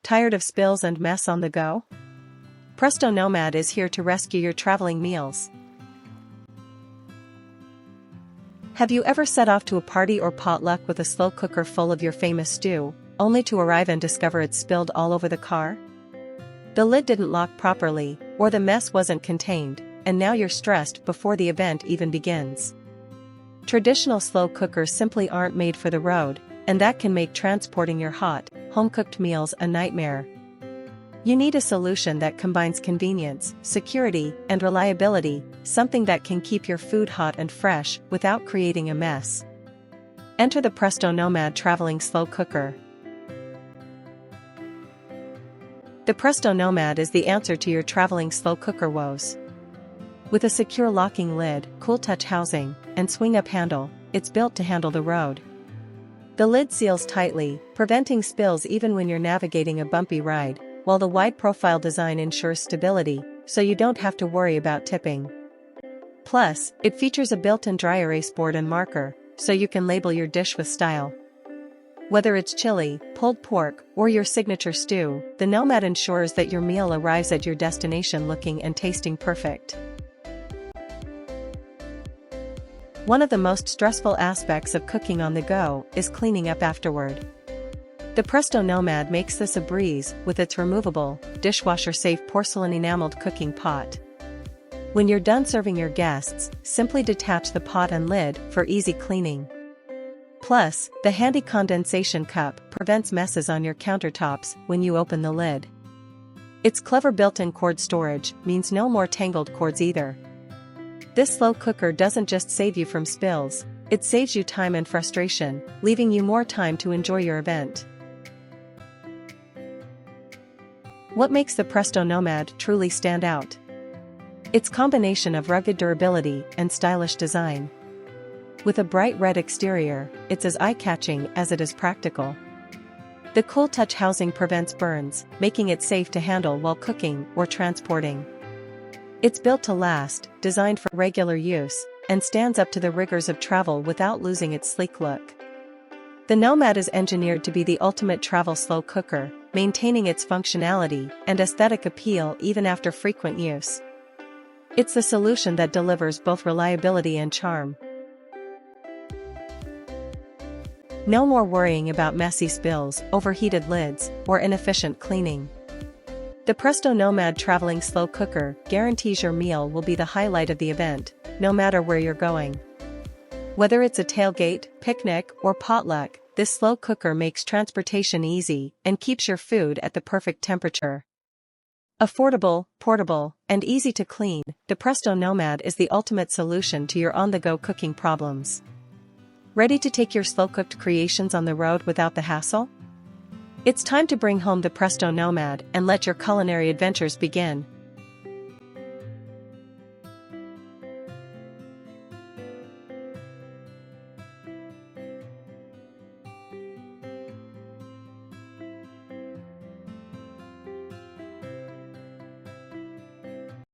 Tired of spills and mess on the go? Presto Nomad is here to rescue your traveling meals. Have you ever set off to a party or potluck with a slow cooker full of your famous stew, only to arrive and discover it's spilled all over the car? The lid didn't lock properly, or the mess wasn't contained, and now you're stressed before the event even begins. Traditional slow cookers simply aren't made for the road, and that can make transporting your hot, home-cooked meals a nightmare. You need a solution that combines convenience, security, and reliability, something that can keep your food hot and fresh without creating a mess. Enter the Presto Nomad Traveling Slow Cooker. The Presto Nomad is the answer to your traveling slow cooker woes. With a secure locking lid, cool touch housing, and swing-up handle, it's built to handle the road. The lid seals tightly, preventing spills even when you're navigating a bumpy ride, while the wide-profile design ensures stability, so you don't have to worry about tipping. Plus, it features a built-in dry erase board and marker, so you can label your dish with style. Whether it's chili, pulled pork, or your signature stew, the Nomad ensures that your meal arrives at your destination looking and tasting perfect. One of the most stressful aspects of cooking on the go is cleaning up afterward. The Presto Nomad makes this a breeze with its removable, dishwasher-safe porcelain enameled cooking pot. When you're done serving your guests, simply detach the pot and lid for easy cleaning. Plus, the handy condensation cup prevents messes on your countertops when you open the lid. Its clever built-in cord storage means no more tangled cords either. This slow cooker doesn't just save you from spills, it saves you time and frustration, leaving you more time to enjoy your event. What makes the Presto Nomad truly stand out? Its combination of rugged durability and stylish design. With a bright red exterior, it's as eye-catching as it is practical. The cool touch housing prevents burns, making it safe to handle while cooking or transporting. It's built to last, designed for regular use, and stands up to the rigors of travel without losing its sleek look. The Nomad is engineered to be the ultimate travel slow cooker, maintaining its functionality and aesthetic appeal even after frequent use. It's the solution that delivers both reliability and charm. No more worrying about messy spills, overheated lids, or inefficient cleaning. The Presto Nomad Traveling Slow Cooker guarantees your meal will be the highlight of the event, no matter where you're going. Whether it's a tailgate, picnic, or potluck, this slow cooker makes transportation easy and keeps your food at the perfect temperature. Affordable, portable, and easy to clean, the Presto Nomad is the ultimate solution to your on-the-go cooking problems. Ready to take your slow-cooked creations on the road without the hassle? It's time to bring home the Presto Nomad and let your culinary adventures begin.